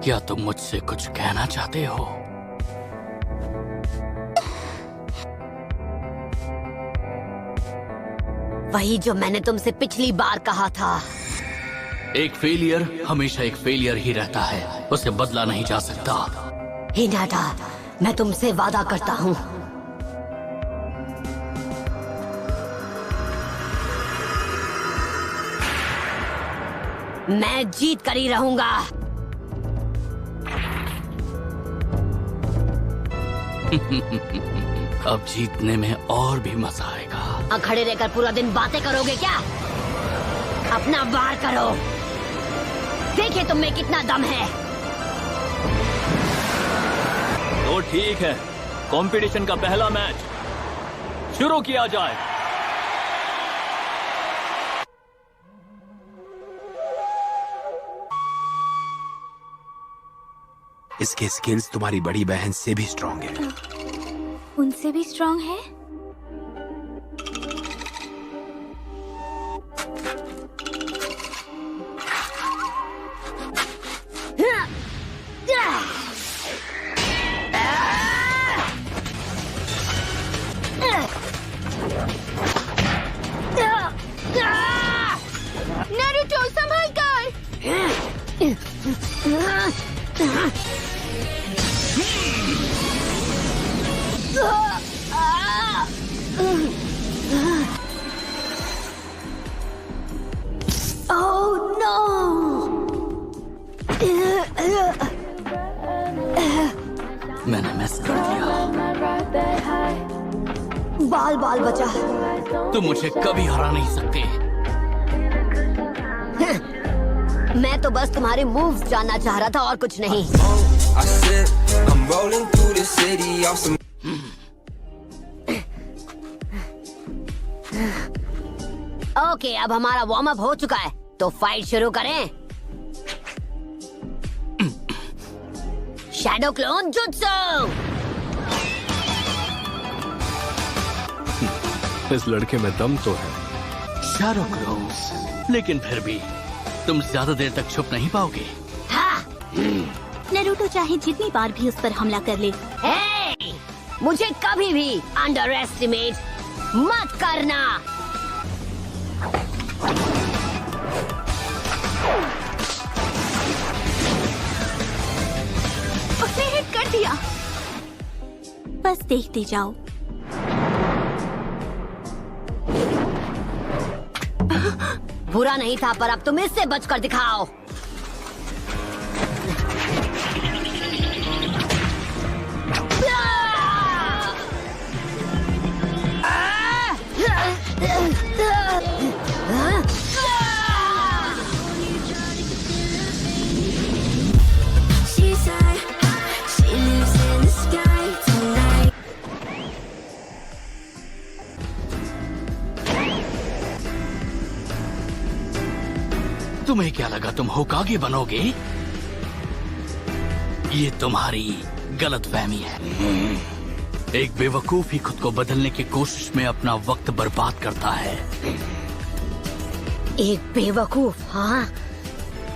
क्या तुम मुझसे कुछ कहना चाहते हो? वही जो मैंने तुमसे पिछली बार कहा था। एक फेलियर हमेशा एक फेलियर ही रहता है, उसे बदला नहीं जा सकता। हिनाटा, मैं तुमसे वादा करता हूँ, मैं जीत कर ही रहूंगा। अब जीतने में और भी मजा आएगा। खड़े रहकर पूरा दिन बातें करोगे क्या? अपना वार करो, देखिए तुम में कितना दम है। तो ठीक है, कंपटीशन का पहला मैच शुरू किया जाए। इसके स्किल्स तुम्हारी बड़ी बहन से भी स्ट्रांग है। उनसे भी स्ट्रांग है? नारुतो संभल कर। Oh no! मैंने मिस कर दिया। बाल बाल बचा। तुम मुझे कभी हरा नहीं सकते। मैं तो बस तुम्हारे मूव्स जानना चाह रहा था और कुछ नहीं। I said, I'm rolling through the city off some. Okay, अब हमारा वार्म अप हो चुका है, तो फाइट शुरू करें। Shadow clone jutsu. इस लड़के में दम तो है। शैडो क्लोन्स, लेकिन फिर भी तुम ज्यादा देर तक छुप नहीं पाओगे। हाँ। नारुतो चाहे जितनी बार भी उस पर हमला कर ले। हे! मुझे कभी भी अंडर एस्टिमेट मत करना। उसने हिट कर दिया। बस देखते जाओ। बुरा नहीं था, पर अब तुम इससे बचकर दिखाओ। She said she lives in the sky tonight. तुम्हें क्या लगा तुम होकागे बनोगे? ये तुम्हारी गलतफहमी है। एक बेवकूफ ही खुद को बदलने की कोशिश में अपना वक्त बर्बाद करता है। एक बेवकूफ? हाँ,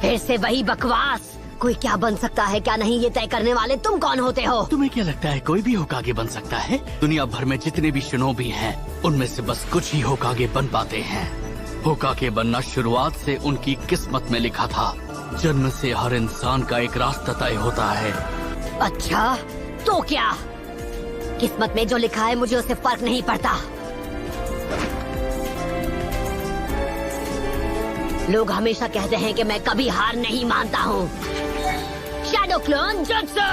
फिर से वही बकवास। कोई क्या बन सकता है क्या नहीं, ये तय करने वाले तुम कौन होते हो? तुम्हें क्या लगता है कोई भी होकागे बन सकता है? दुनिया भर में जितने भी शिनोबी हैं, उनमें से बस कुछ ही होकागे बन पाते हैं। होकागे बनना शुरुआत से उनकी किस्मत में लिखा था। जन्म से हर इंसान का एक रास्ता तय होता है। अच्छा, तो क्या? किस्मत में जो लिखा है मुझे उससे फर्क नहीं पड़ता। लोग हमेशा कहते हैं कि मैं कभी हार नहीं मानता हूँ। Shadow clone jutsu.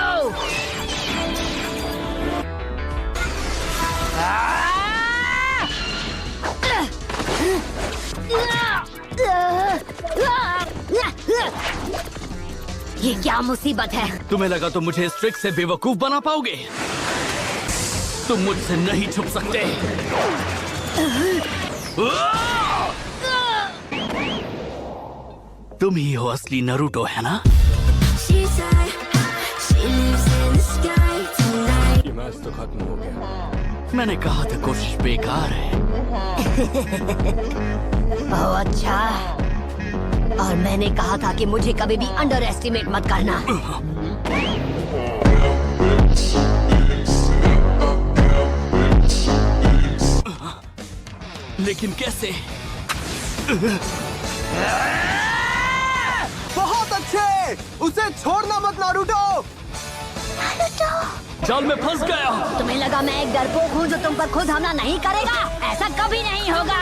ये क्या मुसीबत है? तुम्हें लगा तुम मुझे इस ट्रिक से बेवकूफ बना पाओगे? तुम मुझसे नहीं छुप सकते। तुम ही हो असली नारुतो, है ना? She said she lives in the sky tonight. ये मैच तो खत्म हो गया। मैंने कहा था कोशिश बेकार है। ओह अच्छा, और मैंने कहा था कि मुझे कभी भी अंडर एस्टिमेट मत करना। लेकिन कैसे? बहुत अच्छे, उसे छोड़ना मत नारुतो। जाल में फंस गया। तुम्हें लगा मैं एक डरपोक हूँ जो तुम पर खुद हमला नहीं करेगा? ऐसा कभी नहीं होगा।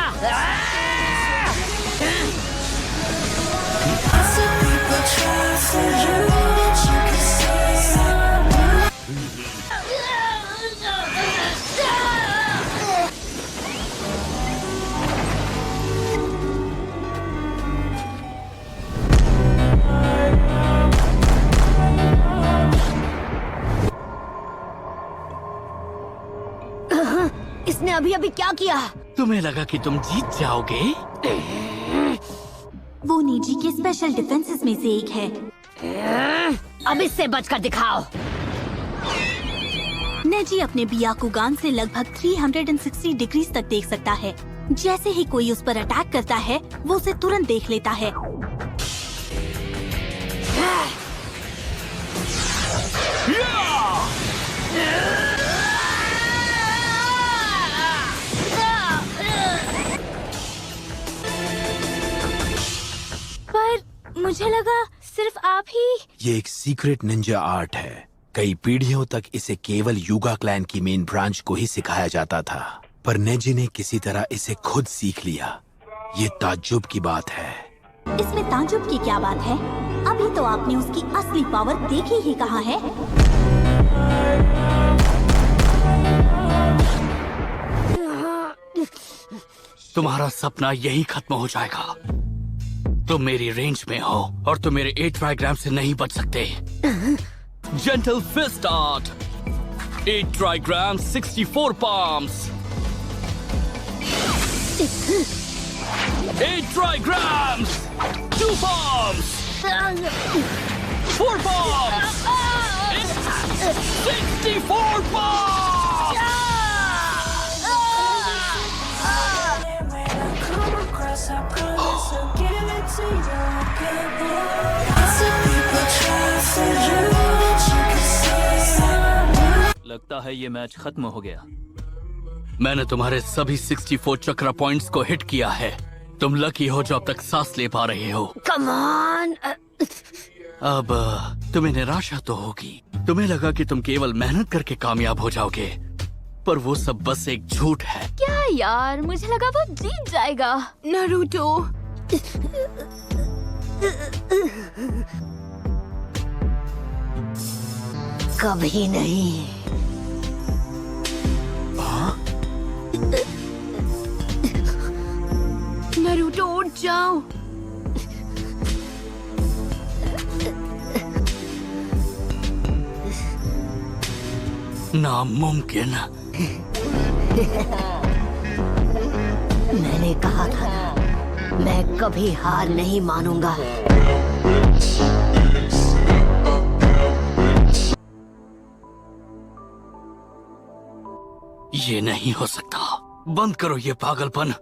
इसने अभी अभी क्या किया? तुम्हें लगा कि तुम जीत जाओगे? वो नीजी के स्पेशल डिफेंसेस में से एक है। अब इससे बचकर दिखाओ। नेजी अपने बियाकुगान से लगभग 360 डिग्री तक देख सकता है। जैसे ही कोई उस पर अटैक करता है, वो उसे तुरंत देख लेता है। पर मुझे लगा सिर्फ आप ही। ये एक सीक्रेट निंजा आर्ट है। कई पीढ़ियों तक इसे केवल युगा क्लैन की मेन ब्रांच को ही सिखाया जाता था, पर नेजी ने किसी तरह इसे खुद सीख लिया। ये ताज्जुब की बात है। इसमें ताज्जुब की क्या बात है? अभी तो आपने उसकी असली पावर देखी ही कहाँ है। तुम्हारा सपना यही खत्म हो जाएगा। तुम मेरी रेंज में हो और तुम मेरे 8 ट्राइग्राम से नहीं बच सकते। Gentle fist art, 8 trigram, 64 palms. 8 trigrams, 2 palms, 4 palms, 64 palms. लगता है ये मैच खत्म हो गया। मैंने तुम्हारे सभी 64 चक्रा पॉइंट्स को हिट किया है। तुम लकी हो जो अब तक सांस ले पा रहे हो। Come on. अब तुम्हें निराशा तो होगी। तुम्हें लगा कि तुम केवल मेहनत करके कामयाब हो जाओगे, पर वो सब बस एक झूठ है। क्या यार, मुझे लगा वो जीत जाएगा। नारुतो, कभी नहीं। नारुतो उठ जाओ। नामुमकिन। मैंने कहा था ना, मैं कभी हार नहीं मानूंगा। ये नहीं हो सकता। बंद करो ये पागलपन।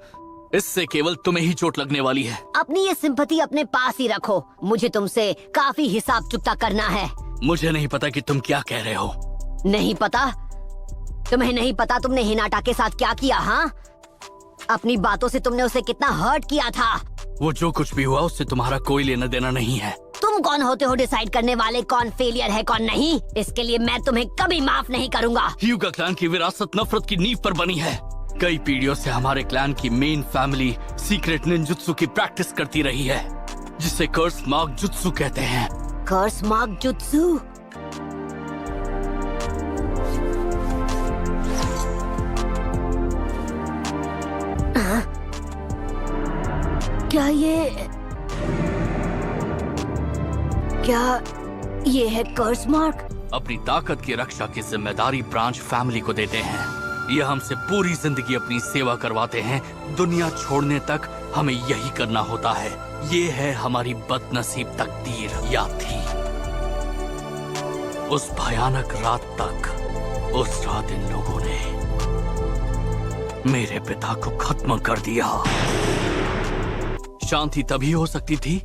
इससे केवल तुम्हें ही चोट लगने वाली है। अपनी ये सिंपैथी अपने पास ही रखो। मुझे तुमसे काफी हिसाब चुकता करना है। मुझे नहीं पता कि तुम क्या कह रहे हो। नहीं पता? तुम्हें नहीं पता तुमने हिनाटा के साथ क्या किया? हाँ, अपनी बातों से तुमने उसे कितना हर्ट किया था। वो जो कुछ भी हुआ उससे तुम्हारा कोई लेना देना नहीं है। तुम कौन होते हो डिसाइड करने वाले कौन फेलियर है कौन नहीं? इसके लिए मैं तुम्हें कभी माफ नहीं करूंगा। ह्यूगा क्लैन की विरासत नफरत की नींव पर बनी है। कई पीढ़ियों से हमारे क्लैन की मेन फैमिली सीक्रेट निंजुत्सु की प्रैक्टिस करती रही है, जिसे कर्स मार्क जुत्सु कहते हैं। कर्स मार्क जुत्सु? क्या ये है कर्स मार्क? अपनी ताकत की रक्षा की जिम्मेदारी ब्रांच फैमिली को देते हैं। ये हमसे पूरी जिंदगी अपनी सेवा करवाते हैं। दुनिया छोड़ने तक हमें यही करना होता है। ये है हमारी बदनसीब तकदीर। याद थी उस भयानक रात तक। उस रात इन लोगों ने मेरे पिता को खत्म कर दिया। शांति तभी हो सकती थी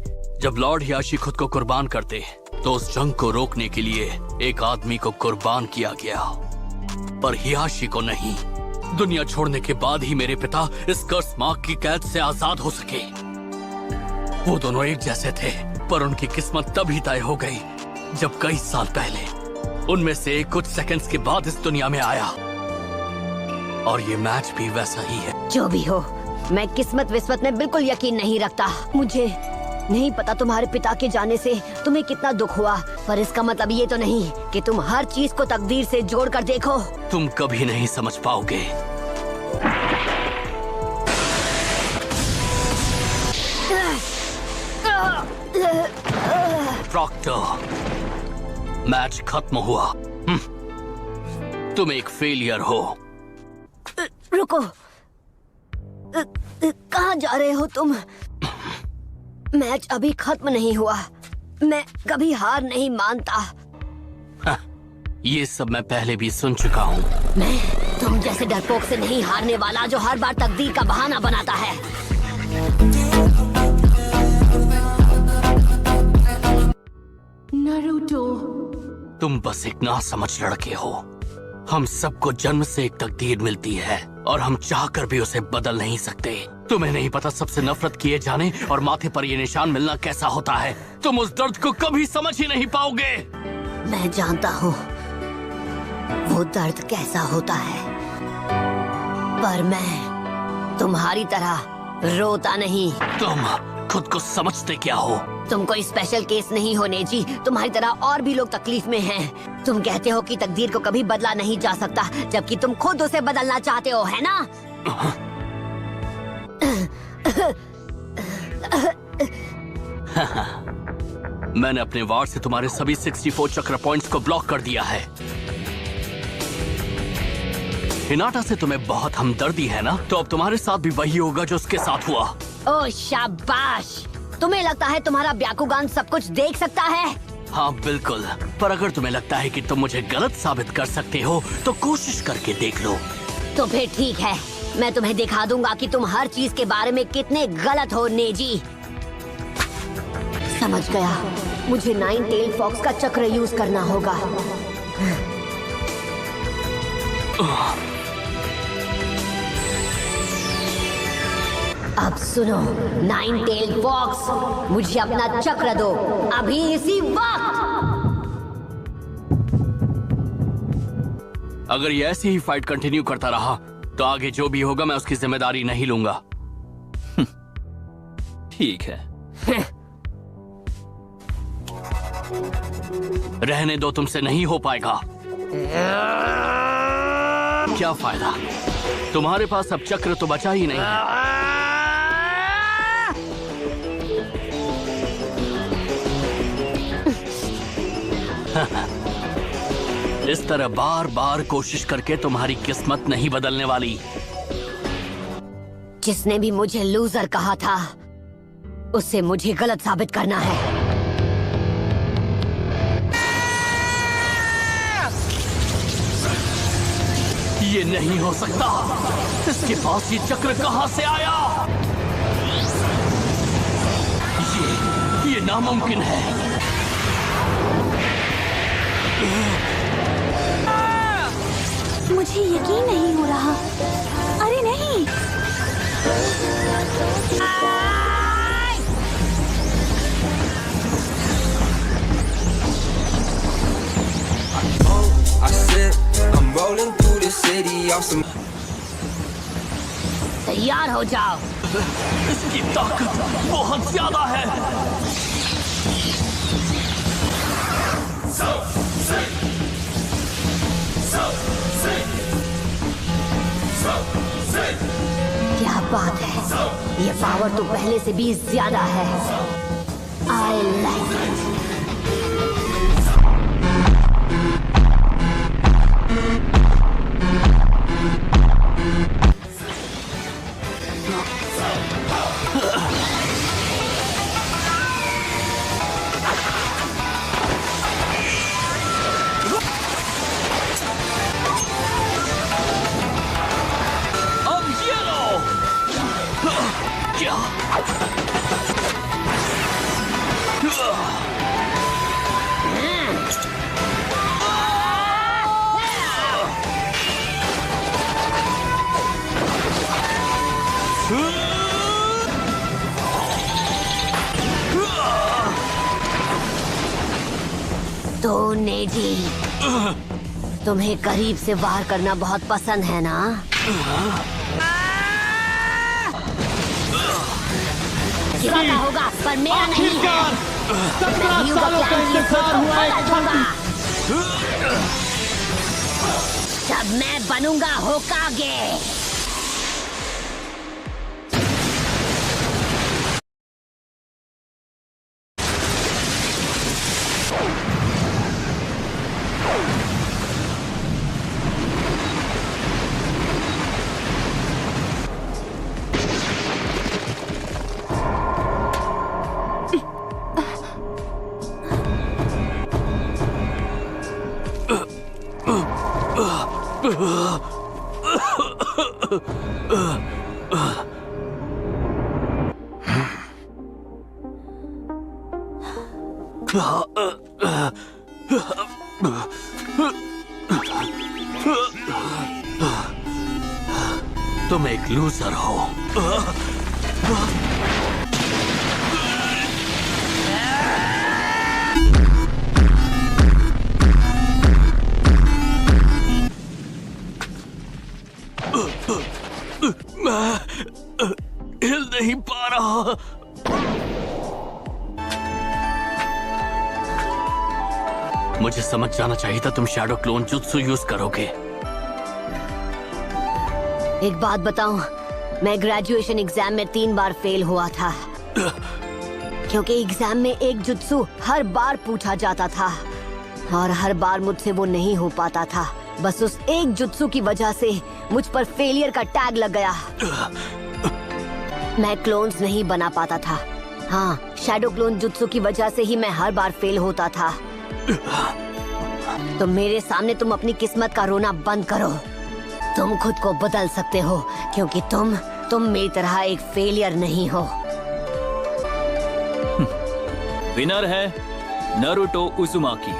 जब लॉर्ड हियाशी खुद को कुर्बान करते तो उस जंग को रोकने के लिए एक आदमी को कुर्बान किया गया, पर हियाशी को नहीं। दुनिया छोड़ने के बाद ही मेरे पिता इस कर्स मार्क की कैद से आजाद हो सके। वो दोनों एक जैसे थे, पर उनकी किस्मत तभी तय हो गई जब कई साल पहले उनमें से एक कुछ सेकंड्स के बाद इस दुनिया में आया। और ये मैच भी वैसा ही है। जो भी हो, मैं किस्मत विस्मत में बिल्कुल यकीन नहीं रखता। मुझे नहीं पता तुम्हारे पिता के जाने से तुम्हें कितना दुख हुआ, पर इसका मतलब ये तो नहीं कि तुम हर चीज को तकदीर से जोड़कर देखो। तुम कभी नहीं समझ पाओगे। प्रॉक्टर, मैच खत्म हुआ। तुम एक फेलियर हो। रुको, कहाँ जा रहे हो तुम? मैच अभी खत्म नहीं हुआ। मैं कभी हार नहीं मानता। ये सब मैं पहले भी सुन चुका हूँ। मैं तुम जैसे डरपोक से नहीं हारने वाला जो हर बार तकदीर का बहाना बनाता है। नारुतो, तुम बस एक नासमझ लड़के हो। हम सबको जन्म से एक तकदीर मिलती है और हम चाहकर भी उसे बदल नहीं सकते। तुम्हें नहीं पता सबसे नफरत किए जाने और माथे पर ये निशान मिलना कैसा होता है। तुम उस दर्द को कभी समझ ही नहीं पाओगे। मैं जानता हूँ वो दर्द कैसा होता है, पर मैं तुम्हारी तरह रोता नहीं। तुम खुद को समझते क्या हो? तुम कोई स्पेशल केस नहीं हो नेजी। तुम्हारी तरह और भी लोग तकलीफ में हैं। तुम कहते हो कि तकदीर को कभी बदला नहीं जा सकता, जबकि तुम खुद उसे बदलना चाहते हो, है ना? मैंने अपने वार्ड से तुम्हारे सभी 64 चक्र पॉइंट्स को ब्लॉक कर दिया है। हिनाटा से तुम्हें बहुत हमदर्दी है ना, तो अब तुम्हारे साथ भी वही होगा जो उसके साथ हुआ। ओह शाबाश! तुम्हें लगता है तुम्हारा ब्याकुगान सब कुछ देख सकता है? हाँ बिल्कुल, पर अगर तुम्हें लगता है कि तुम मुझे गलत साबित कर सकते हो तो कोशिश करके देख लो। तो फिर ठीक है, मैं तुम्हें दिखा दूंगा कि तुम हर चीज के बारे में कितने गलत हो नेजी। समझ गया, मुझे 9 टेल फॉक्स का चक्र यूज करना होगा। अब सुनो 9 टेल फॉक्स, मुझे अपना चक्र दो अभी इसी वक्त। अगर ये ऐसी ही फाइट कंटिन्यू करता रहा तो आगे जो भी होगा मैं उसकी जिम्मेदारी नहीं लूंगा। ठीक है। रहने दो, तुमसे नहीं हो पाएगा। क्या फायदा, तुम्हारे पास अब चक्र तो बचा ही नहीं है। इस तरह बार बार कोशिश करके तुम्हारी किस्मत नहीं बदलने वाली। जिसने भी मुझे लूजर कहा था उसे मुझे गलत साबित करना है। ये नहीं हो सकता। इसके पास ये चक्र कहां से आया? ये नामुमकिन है। मुझे यकीन नहीं हो रहा। अरे नहीं, I sip, I'm rolling through the city off some. तैयार हो जाओ। इसकी ताकत बहुत ज्यादा है। क्या बात है, ये पावर तो पहले से भी ज्यादा है। I like it. तो नेजी, तुम्हें करीब से वार करना बहुत पसंद है ना? किसी का होगा पर मेरा नहीं है। मैं युगा क्लैन की सोच को बदल दूंगा। जब मैं बनूंगा होकागे। तुम एक लूजर हो। मैं हिल नहीं पा रहा। मुझे समझ जाना चाहिए था तुम शैडो क्लोन जुत्सु यूज करोगे। एक बात बताऊं, मैं ग्रेजुएशन एग्जाम में 3 बार फेल हुआ था क्योंकि एग्जाम में एक जुत्सु हर बार पूछा जाता था और हर बार मुझसे वो नहीं हो पाता था। बस उस एक जुत्सु की वजह से मुझ पर फेलियर का टैग लग गया। मैं क्लोन्स नहीं बना पाता था। हाँ, शैडो क्लोन जुत्सु की वजह से ही मैं हर बार फेल होता था। तो मेरे सामने तुम अपनी किस्मत का रोना बंद करो। तुम खुद को बदल सकते हो क्योंकि तुम मेरी तरह एक फेलियर नहीं हो। विनर है नारुतो उजुमाकी।